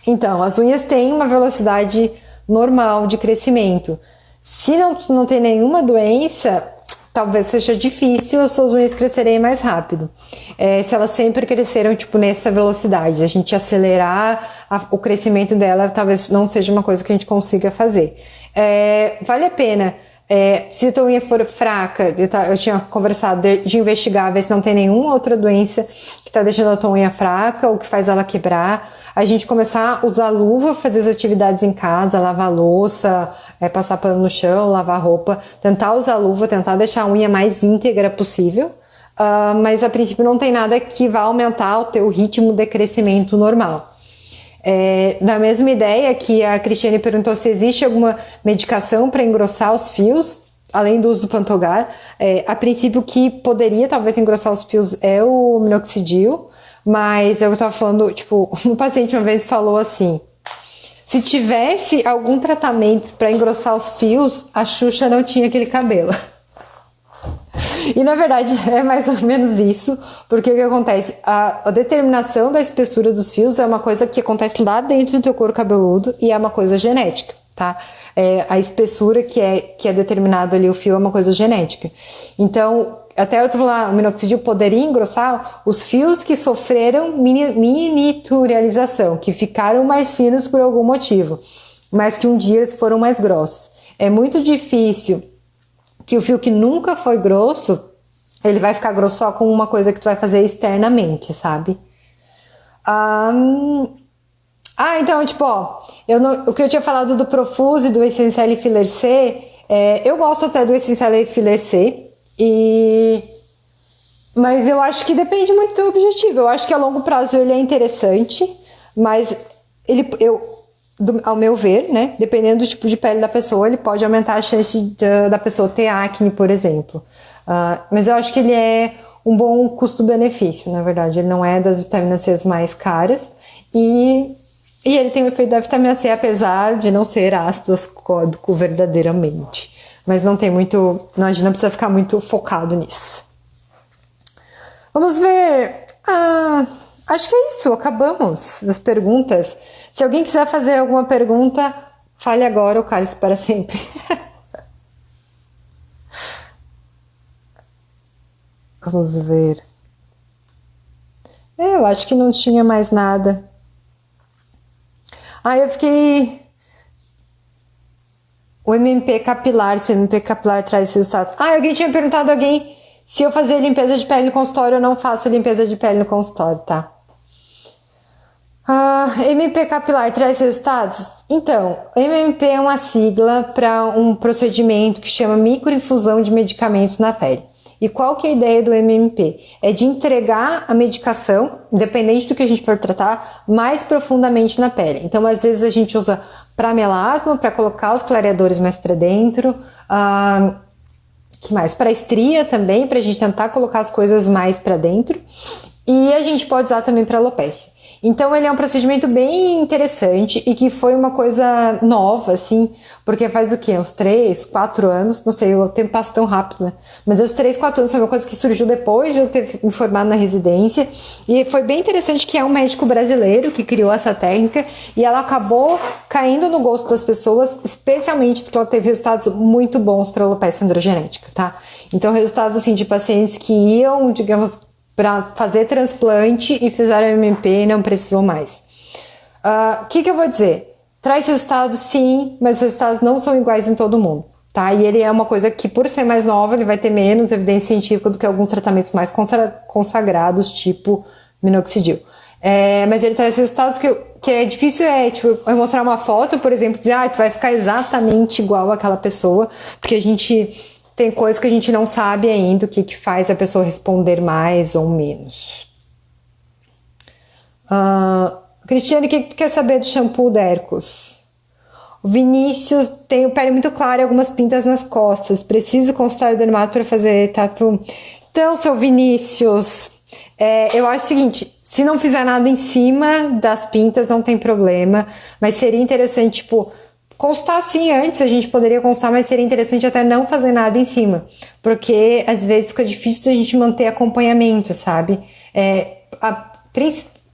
Então, as unhas têm uma velocidade normal de crescimento. Se não tem nenhuma doença, talvez seja difícil as suas unhas crescerem mais rápido. Se elas sempre cresceram, tipo, nessa velocidade, a gente acelerar o crescimento dela, talvez não seja uma coisa que a gente consiga fazer. Vale a pena, se a tua unha for fraca, eu tinha conversado de investigar, ver se não tem nenhuma outra doença que está deixando a tua unha fraca ou que faz ela quebrar. A gente começar a usar luva, fazer as atividades em casa, lavar louça, passar pano no chão, lavar roupa, tentar usar luva, tentar deixar a unha mais íntegra possível, mas a princípio não tem nada que vá aumentar o teu ritmo de crescimento normal. Na mesma ideia que a Cristiane perguntou se existe alguma medicação para engrossar os fios, além do uso do Pantogar, a princípio que poderia talvez engrossar os fios é o minoxidil, mas eu tava falando, tipo, um paciente uma vez falou assim: se tivesse algum tratamento para engrossar os fios, a Xuxa não tinha aquele cabelo. E na verdade é mais ou menos isso, porque o que acontece? A determinação da espessura dos fios é uma coisa que acontece lá dentro do teu couro cabeludo e é uma coisa genética, tá? A espessura que é determinada ali, o fio, é uma coisa genética. Então, até eu tô falando, o minoxidil poderia engrossar os fios que sofreram miniaturização, que ficaram mais finos por algum motivo, mas que um dia foram mais grossos. É muito difícil que o fio que nunca foi grosso, ele vai ficar grosso só com uma coisa que tu vai fazer externamente, sabe? Então, tipo, ó, o que eu tinha falado do Profuse e do Essential Filler C, eu gosto até do Essential Filler C, mas eu acho que depende muito do objetivo. Eu acho que a longo prazo ele é interessante, mas ao meu ver, né, dependendo do tipo de pele da pessoa, ele pode aumentar a chance da pessoa ter acne, por exemplo. Mas eu acho que ele é um bom custo-benefício, na verdade. Ele não é das vitaminas C mais caras e ele tem o efeito da vitamina C, apesar de não ser ácido ascórbico verdadeiramente. Mas não tem muito, a gente não precisa ficar muito focado nisso. Vamos ver. Acho que é isso, acabamos as perguntas. Se alguém quiser fazer alguma pergunta, fale agora ou cale-se para sempre. Vamos ver. Eu acho que não tinha mais nada. Eu fiquei... O MMP capilar, se o MMP capilar traz resultados. Alguém tinha perguntado se eu fazer limpeza de pele no consultório. Eu não faço limpeza de pele no consultório, tá? MMP capilar traz resultados? Então, MMP é uma sigla para um procedimento que chama microinfusão de medicamentos na pele. E qual que é a ideia do MMP? É de entregar a medicação, independente do que a gente for tratar, mais profundamente na pele. Então, às vezes a gente usa para melasma, para colocar os clareadores mais para dentro. Que mais? Para estria também, para a gente tentar colocar as coisas mais para dentro. E a gente pode usar também para alopecia. Então ele é um procedimento bem interessante e que foi uma coisa nova, assim, porque faz o quê? Uns 3, 4 anos, não sei, o tempo passa tão rápido, né? Mas os 3, 4 anos foi uma coisa que surgiu depois de eu ter me formado na residência e foi bem interessante que é um médico brasileiro que criou essa técnica e ela acabou caindo no gosto das pessoas, especialmente porque ela teve resultados muito bons para alopecia androgenética, tá? Então resultados, assim, de pacientes que iam, digamos, para fazer transplante e fizeram MMP e não precisou mais. O que eu vou dizer? Traz resultados sim, mas os resultados não são iguais em todo mundo, tá? E ele é uma coisa que, por ser mais nova, ele vai ter menos evidência científica do que alguns tratamentos mais consagrados, tipo minoxidil. Mas ele traz resultados que é difícil, tipo, eu mostrar uma foto, por exemplo, dizer, tu vai ficar exatamente igual àquela pessoa, porque a gente... Tem coisas que a gente não sabe ainda o que faz a pessoa responder mais ou menos. Cristiane, o que tu quer saber do shampoo Dercos? O Vinícius tem o pele muito clara e algumas pintas nas costas. Preciso consultar o dermato para fazer tatu. Então, seu Vinícius, eu acho o seguinte, se não fizer nada em cima das pintas, não tem problema. Mas seria interessante, tipo... Constar sim antes, a gente poderia constar, mas seria interessante até não fazer nada em cima, porque às vezes fica difícil a gente manter acompanhamento, sabe?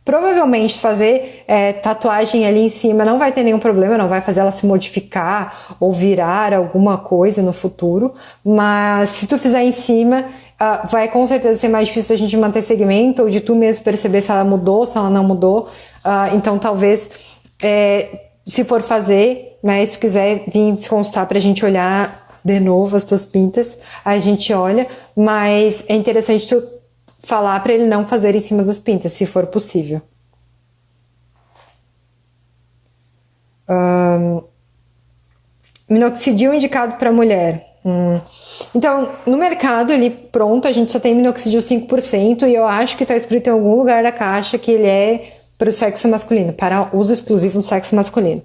Provavelmente fazer tatuagem ali em cima não vai ter nenhum problema, não vai fazer ela se modificar ou virar alguma coisa no futuro, mas se tu fizer em cima, vai com certeza ser mais difícil a gente manter segmento ou de tu mesmo perceber se ela mudou, se ela não mudou. Então talvez, se for fazer, né, se tu quiser vir se constar pra gente olhar de novo as tuas pintas, a gente olha, mas é interessante tu falar pra ele não fazer em cima das pintas, se for possível. Minoxidil indicado para mulher. Então, no mercado ali pronto, a gente só tem minoxidil 5% e eu acho que tá escrito em algum lugar da caixa que ele é para o sexo masculino, para uso exclusivo no sexo masculino.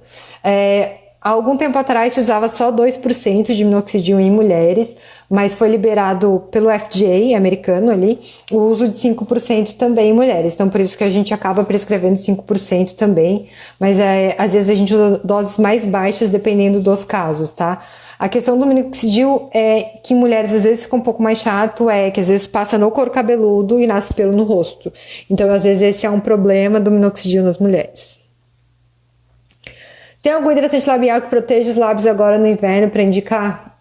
Há algum tempo atrás se usava só 2% de minoxidil em mulheres, mas foi liberado pelo FDA americano ali, o uso de 5% também em mulheres. Então, por isso que a gente acaba prescrevendo 5% também, mas às vezes a gente usa doses mais baixas dependendo dos casos, tá? A questão do minoxidil é que em mulheres às vezes fica um pouco mais chato, é que às vezes passa no couro cabeludo e nasce pelo no rosto. Então, às vezes, esse é um problema do minoxidil nas mulheres. Tem algum hidratante labial que proteja os lábios agora no inverno para indicar?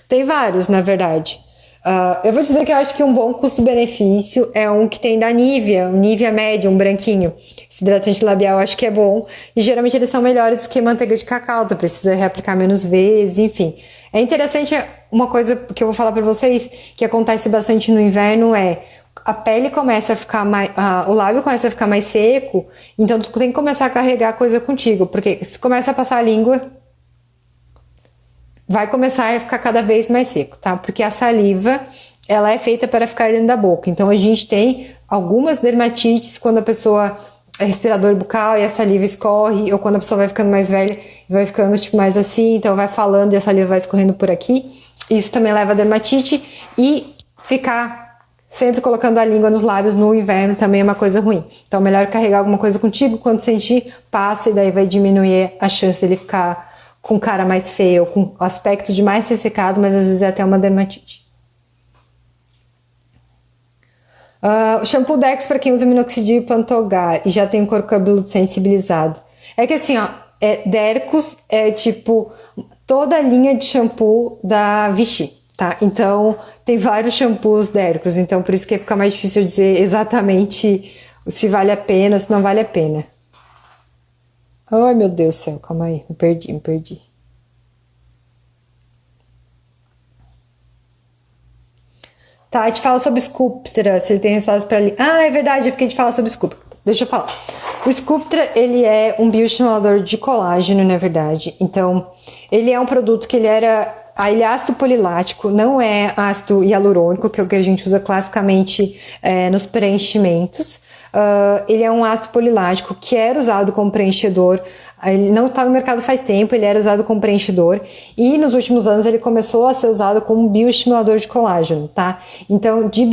Tem vários, na verdade. Eu vou dizer que eu acho que um bom custo-benefício é um que tem da Nivea, um Nivea médio, um branquinho. Esse hidratante labial eu acho que é bom. E geralmente eles são melhores do que manteiga de cacau, tu precisa reaplicar menos vezes, enfim. É interessante, uma coisa que eu vou falar pra vocês, que acontece bastante no inverno a pele começa a ficar mais, o lábio começa a ficar mais seco, então tu tem que começar a carregar a coisa contigo, porque se começa a passar a língua, vai começar a ficar cada vez mais seco, tá? Porque a saliva, ela é feita para ficar dentro da boca. Então, a gente tem algumas dermatites quando a pessoa é respirador bucal e a saliva escorre, ou quando a pessoa vai ficando mais velha e vai ficando tipo mais assim, então vai falando e a saliva vai escorrendo por aqui. Isso também leva a dermatite, e ficar sempre colocando a língua nos lábios no inverno também é uma coisa ruim. Então, melhor carregar alguma coisa contigo, quando sentir, passa, e daí vai diminuir a chance dele ficar com cara mais feio, com aspecto de mais ressecado, mas às vezes é até uma dermatite. O shampoo Dex para quem usa minoxidil e Pantogar e já tem o couro cabeludo sensibilizado. É que assim, Dercos é tipo toda a linha de shampoo da Vichy, tá? Então, tem vários shampoos Dercos, então por isso que fica mais difícil dizer exatamente se vale a pena ou se não vale a pena. Ai, meu Deus do céu, calma aí, me perdi. Tá, te fala sobre Sculptra, se ele tem resultados para ali. Ah, é verdade, eu fiquei de falar sobre Sculptra. Deixa eu falar. O Sculptra, ele é um bioestimulador de colágeno, na verdade. Então, ele é um produto que ele é ácido polilático, não é ácido hialurônico, que é o que a gente usa classicamente nos preenchimentos. Ele é um ácido polilático que era usado como preenchedor. Ele não está no mercado faz tempo, ele era usado como preenchedor, e nos últimos anos ele começou a ser usado como bioestimulador de colágeno, tá? Então, de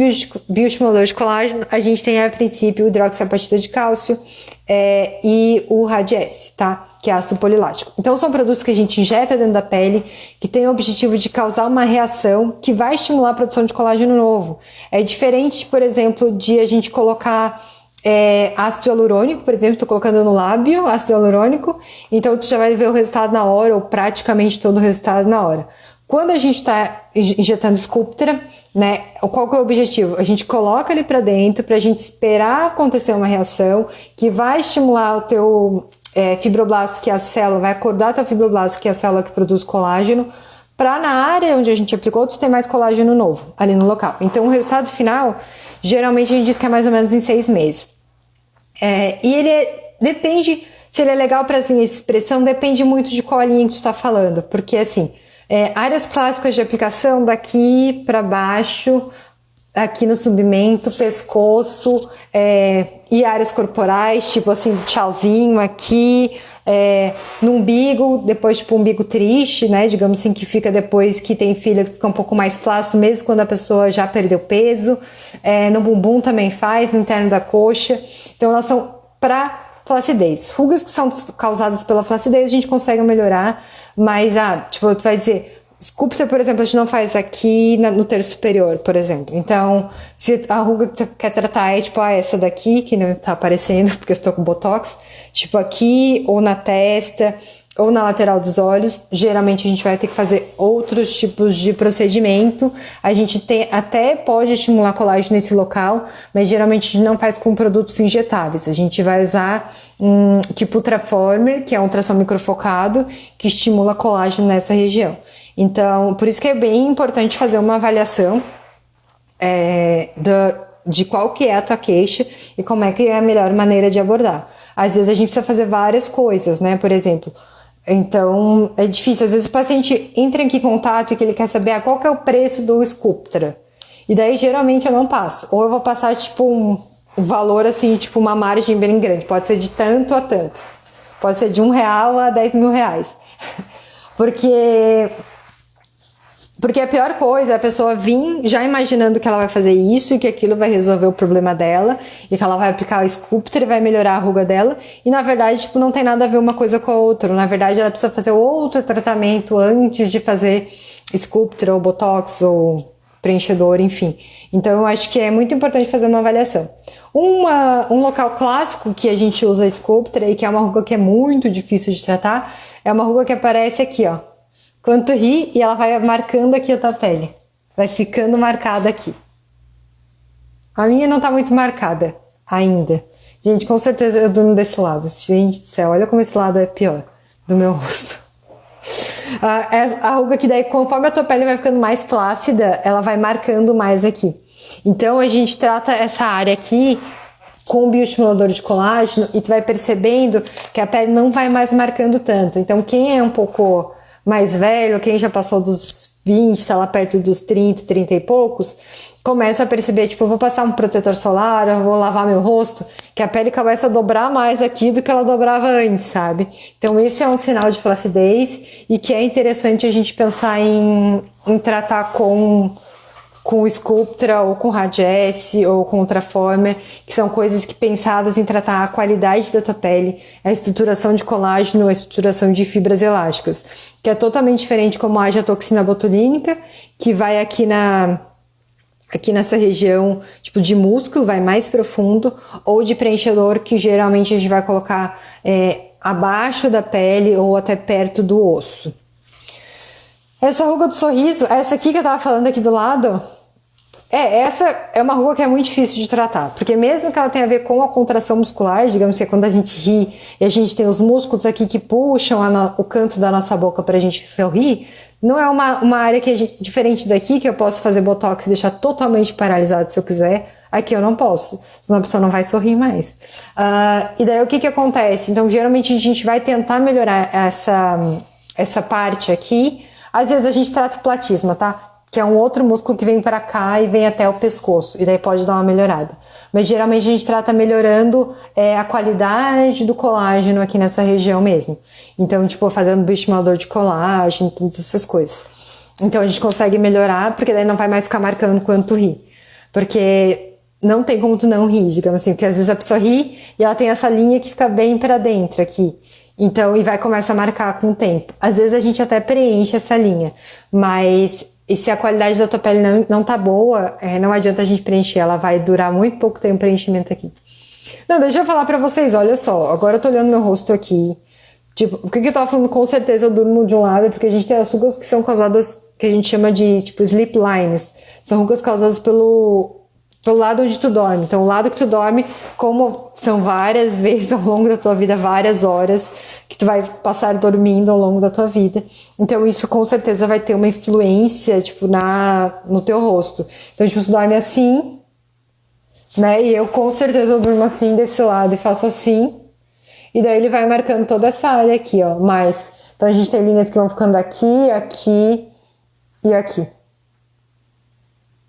bioestimulador de colágeno, a gente tem a princípio o hidroxiapatita de cálcio e o Radiesse, tá? Que é ácido polilático. Então, são produtos que a gente injeta dentro da pele, que tem o objetivo de causar uma reação que vai estimular a produção de colágeno novo. É diferente, por exemplo, de a gente colocar ácido hialurônico, por exemplo, tô colocando no lábio ácido hialurônico, então tu já vai ver o resultado na hora, ou praticamente todo o resultado na hora. Quando a gente está injetando Sculptra, né, qual que é o objetivo? A gente coloca ele para dentro pra gente esperar acontecer uma reação que vai estimular o teu fibroblasto, que é a célula, vai acordar teu fibroblasto, que é a célula que produz colágeno, para na área onde a gente aplicou, tu ter mais colágeno novo ali no local. Então, o resultado final, geralmente a gente diz que é mais ou menos em 6 meses. E ele depende, se ele é legal para as linhas de expressão, depende muito de qual linha que tu está falando, porque assim, áreas clássicas de aplicação daqui para baixo, aqui no submento, pescoço, e áreas corporais, tipo assim, tchauzinho aqui, no umbigo, depois tipo umbigo triste, né, digamos assim, que fica depois que tem filha, que fica um pouco mais flácido, mesmo quando a pessoa já perdeu peso, no bumbum também faz, no interno da coxa, então elas são para flacidez. Rugas que são causadas pela flacidez a gente consegue melhorar, mas tipo, tu vai dizer, Sculptra, por exemplo, a gente não faz aqui no terço superior, por exemplo. Então, se a ruga que tu quer tratar é tipo essa daqui, que não tá aparecendo porque eu estou com botox, tipo aqui, ou na testa, ou na lateral dos olhos, geralmente a gente vai ter que fazer outros tipos de procedimento. A gente até pode estimular colágeno nesse local, mas geralmente a gente não faz com produtos injetáveis. A gente vai usar tipo Ultraformer, que é um ultrassom microfocado, que estimula colágeno nessa região. Então, por isso que é bem importante fazer uma avaliação de qual que é a tua queixa e como é que é a melhor maneira de abordar. Às vezes a gente precisa fazer várias coisas, né? Por exemplo, então é difícil. Às vezes o paciente entra aqui em contato e que ele quer saber qual que é o preço do Sculptra. E daí geralmente eu não passo. Ou eu vou passar tipo um valor assim, tipo uma margem bem grande. Pode ser de tanto a tanto. Pode ser de R$1 a R$10 mil. Porque Porque a pior coisa é a pessoa vir já imaginando que ela vai fazer isso e que aquilo vai resolver o problema dela e que ela vai aplicar o Sculptra e vai melhorar a ruga dela e na verdade, tipo, não tem nada a ver uma coisa com a outra. Na verdade, ela precisa fazer outro tratamento antes de fazer Sculptra ou Botox ou preenchedor, enfim. Então, eu acho que é muito importante fazer uma avaliação. Um local clássico que a gente usa Sculptra e que é uma ruga que é muito difícil de tratar é uma ruga que aparece aqui, ó. Quando ri, e ela vai marcando aqui a tua pele. Vai ficando marcada aqui. A minha não tá muito marcada ainda. Gente, com certeza eu durmo desse lado. Gente do céu, olha como esse lado é pior do meu rosto. A ruga que daí, conforme a tua pele vai ficando mais flácida, ela vai marcando mais aqui. Então a gente trata essa área aqui com o bioestimulador de colágeno e tu vai percebendo que a pele não vai mais marcando tanto. Então quem é um pouco mais velho, quem já passou dos 20, tá lá perto dos 30, 30 e poucos, começa a perceber, tipo, eu vou passar um protetor solar, eu vou lavar meu rosto, que a pele começa a dobrar mais aqui do que ela dobrava antes, sabe? Então esse é um sinal de flacidez e que é interessante a gente pensar em tratar com o Sculptra ou com Radiesse ou com Ultraformer, que são coisas que pensadas em tratar a qualidade da tua pele, a estruturação de colágeno, a estruturação de fibras elásticas, que é totalmente diferente como age a toxina botulínica, que vai aqui nessa região tipo de músculo, vai mais profundo, ou de preenchedor, que geralmente a gente vai colocar abaixo da pele ou até perto do osso. Essa ruga do sorriso, essa aqui que eu tava falando aqui do lado, essa é uma ruga que é muito difícil de tratar, porque mesmo que ela tenha a ver com a contração muscular, digamos que é quando a gente ri e a gente tem os músculos aqui que puxam o canto da nossa boca pra gente sorrir, não é uma área que diferente daqui, que eu posso fazer botox e deixar totalmente paralisado se eu quiser. Aqui eu não posso, senão a pessoa não vai sorrir mais. E daí o que acontece? Então geralmente a gente vai tentar melhorar essa parte aqui. Às vezes a gente trata o platisma, tá? Que é um outro músculo que vem pra cá e vem até o pescoço, e daí pode dar uma melhorada. Mas geralmente a gente trata melhorando a qualidade do colágeno aqui nessa região mesmo. Então, tipo, fazendo bioestimulador de colágeno, todas essas coisas. Então a gente consegue melhorar, porque daí não vai mais ficar marcando quando tu ri. Porque não tem como tu não rir, digamos assim, porque às vezes a pessoa ri e ela tem essa linha que fica bem pra dentro aqui. Então, e vai começar a marcar com o tempo. Às vezes a gente até preenche essa linha, mas e se a qualidade da tua pele não tá boa, não adianta a gente preencher, ela vai durar muito pouco tempo o preenchimento aqui. Não, deixa eu falar pra vocês, olha só, agora eu tô olhando meu rosto aqui, tipo, o que eu tava falando, com certeza eu durmo de um lado, é porque a gente tem as rugas que são causadas, que a gente chama de, tipo, sleep lines, são rugas causadas pelo lado onde tu dorme. Então, o lado que tu dorme, como são várias vezes ao longo da tua vida, várias horas que tu vai passar dormindo ao longo da tua vida. Então, isso com certeza vai ter uma influência, tipo, no teu rosto. Então, tipo, tu dorme assim, né? E eu com certeza durmo assim desse lado e faço assim. E daí ele vai marcando toda essa área aqui, ó. Então, a gente tem linhas que vão ficando aqui, aqui e aqui.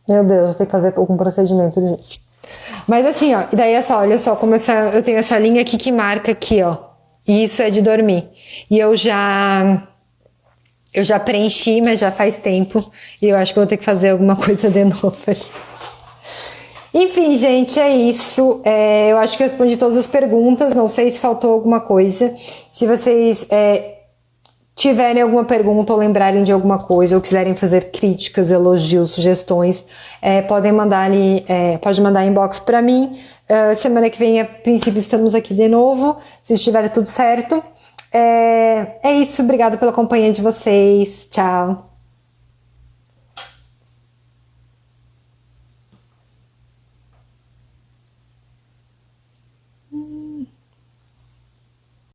Meu Deus, tem que fazer algum procedimento, gente. Mas assim, ó, e daí olha só como eu tenho essa linha aqui que marca aqui, ó. E isso é de dormir. E eu já preenchi, mas já faz tempo. E eu acho que eu vou ter que fazer alguma coisa de novo ali. Enfim, gente, é isso. Eu acho que eu respondi todas as perguntas. Não sei se faltou alguma coisa. Se vocês tiverem alguma pergunta ou lembrarem de alguma coisa ou quiserem fazer críticas, elogios, sugestões, podem mandar ali, pode mandar inbox pra mim. Semana que vem, a princípio, estamos aqui de novo, se estiver tudo certo. É isso, obrigada pela companhia de vocês. Tchau.